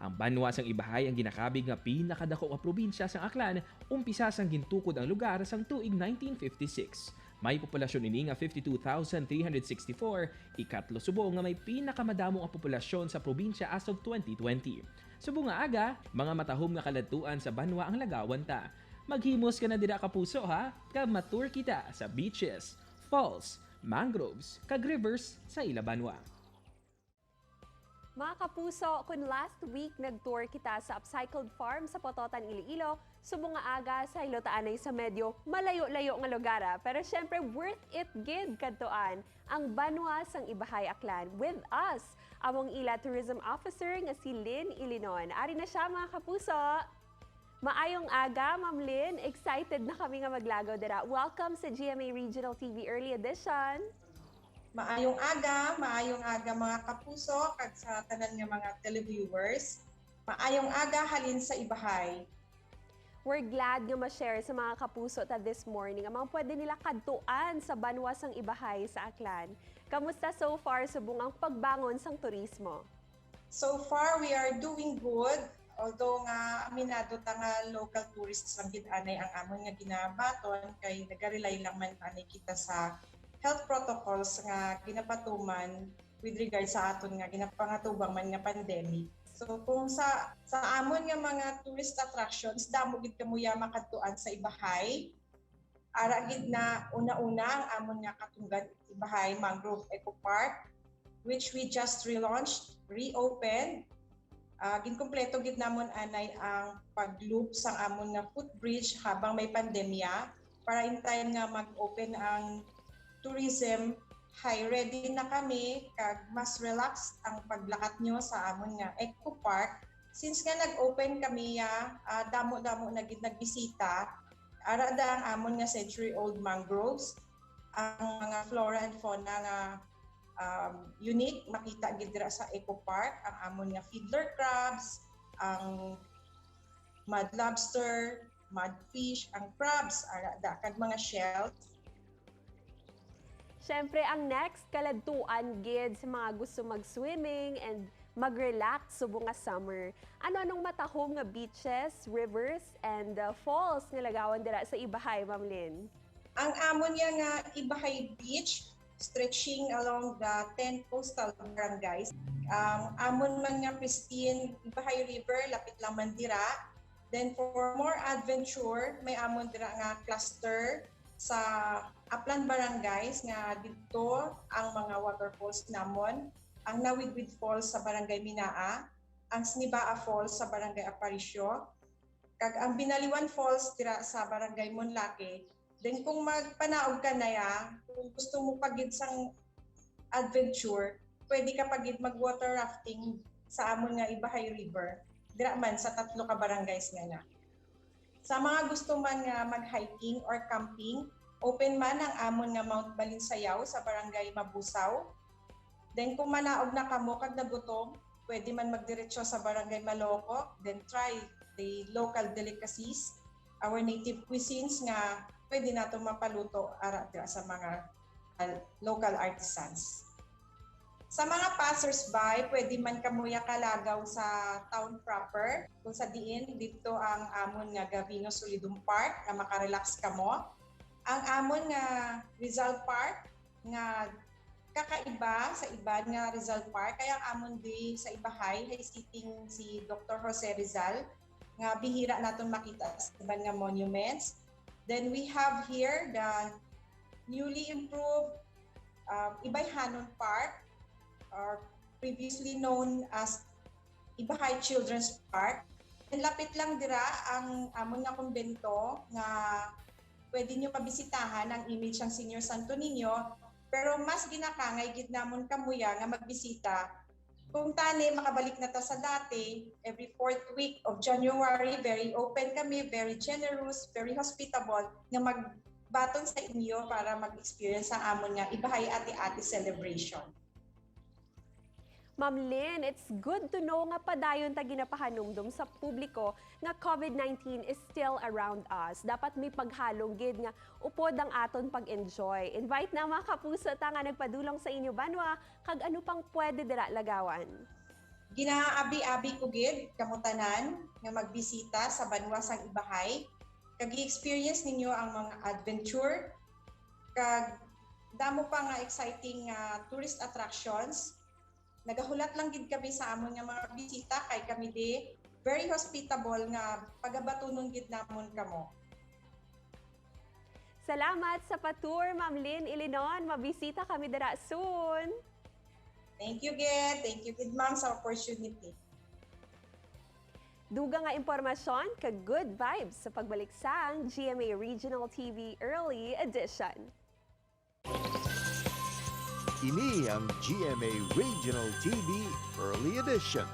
Ang Banwa sang Ibahay ang ginakabig nga pinakadako nga probinsya sang Aklan, umpisa sang gintukod ang lugar sang tuig 1956. May populasyon ini nga 52,364, ikatlo subo nga may pinakamadamo ang populasyon sa probinsya as of 2020. Subo nga aga, mga matahom nga kaladtuan sa Banwa ang lagawan ta. Maghimos ka na dira kapuso ha, kag matur kita sa beaches, falls, mangroves, kag rivers sa ila Banwa. Mga kapuso, kung last week nag-tour kita sa upcycled farm sa Pototan, Iloilo, subong nga aga sa hilotaan ay sa medyo malayo-layo nga lugar. Pero syempre, worth it gid kadtuan ang Banwa sang Ibahay Aklan. With us, among ila tourism officer nga si Lynn Ilinon. Ari na siya mga kapuso. Maayong aga, Ma'am Lynn. Excited na kami nga maglagaw dira. Welcome sa GMA Regional TV Early Edition. Maayong aga mga kapuso kag sa tanan nga mga televiewers. Maayong aga halin sa Ibahay. We're glad nga ma-share sa mga kapuso ta this morning ang mga pwede nila kadtuan sa Banwa sang Ibahay sa Aklan. Kamusta so far subong ang pagbangon sang turismo? So far we are doing good. Although nga aminado ta nga local tourists ang gid-anay ang amon nga ginabaton kay nagarelay lang man anay kita sa health protocols nga ginapatuman with regard sa aton nga ginapangatubang man nga pandemic. So kung sa amon nga mga tourist attractions, damo gid kamuya makadtuan sa Ibahay. Ara gid na una-una ang amon nga katunggan Ibahay Mangrove Eco Park, which we just relaunched, reopened. Ginkompleto gid namon anay ang pag-loop sang amon nga footbridge habang may pandemya para in time nga mag-open ang tourism. Ready na kami kag mas relaxed ang paglakat nyo sa amon nga Eco Park. Since nga nag-open kami damo-damo na gid nagbisita, ara da ang amon nga century-old mangroves, ang mga flora and fauna nga unique makita gid dira sa Eco Park, ang amon nga fiddler crabs, ang mud lobster, mudfish, ang crabs, ara da kag mga shells. Siyempre, ang next kaladtuan gid sa mga gusto mag-swimming and mag-relax subong nga summer. Ano-anong matahom nga beaches, rivers, and falls nga lagawan dira sa Ibahay, Ma'am Lynn? Ang amon niya nga Ibahay Beach, stretching along the 10 coastal barangays. Amon man nga pristine Ibahay River, lapit lang man dira. Then for more adventure, may amon dira nga cluster sa Aplan Barangays nga dito ang mga waterfalls namon, ang Nawidwid Falls sa Barangay Minaa, ang Snibaa Falls sa Barangay Aparicio, kag ang Binaliwan Falls dira sa Barangay Monlake. Then kung magpanaog ka na kung gusto mo pagid sang adventure, pwede ka pagid mag-water rafting sa amon nga Ibahay River, dira man sa 3 ka barangays nga na. Sa mga gusto man nga mag-hiking or camping, open man ang amon nga Mount Balinsayaw sa Barangay Mabusaw. Then kung manaog na kamo kag nagutom, pwede man magdiretso sa Barangay Maloco, then try the local delicacies, our native cuisines nga pwede nato mapaluto ara dira sa mga local artisans. Sa mga passers-by, pwede man kamuya kalagaw sa town proper, kung sa diin dito ang amon nga Gavino Solidum Park nga makarelax kamo. Ang amon nga Rizal Park nga kakaiba sa iba nga Rizal Park, kaya ang amon di sa Ibahay ay sitting si Dr. Jose Rizal nga bihira naton makita sa iban nga monuments. Then we have here the newly improved Ibay Hanon Park, or previously known as Ibahay Children's Park. And lapit lang dira ang amon nga kumbento nga pwede nyo pabisitahan ang image ng Senior Santo Niño, pero mas ginakangay gid namon kamuya nga magbisita. Kung tani makabalik na ta sa dati, every 4th week of January, very open kami, very generous, very hospitable nga magbaton sa inyo para mag-experience ang amon nga Ibahay Ati-Ati celebration. Ma'am Lynn, it's good to know nga padayon ta ginapahanumdum sa publiko nga COVID-19 is still around us. Dapat may paghalong gid nga upod ang aton pag-enjoy. Invite na mga kapuso ta nga nagpadulong sa inyo Banwa kag ano pang pwede dira lagawan. Ginaabi-abi ko gid kamutanan nga magbisita sa Banwa sang Ibahay. Kag experience ninyo ang mga adventure kag damo pa nga exciting tourist attractions. Nagahulat lang gid kami sa amon nga mga bisita kay kami di very hospitable nga pagabatunon gid namon kamo. Salamat sa patour, Ma'am Lynn Ilinon. Mabisita kami dira soon. Thank you gid. Thank you gid ma'am sa opportunity. Duga nga impormasyon kag good vibes sa pagbalik sang GMA Regional TV Early Edition. Ini ang GMA Regional TV Early Edition.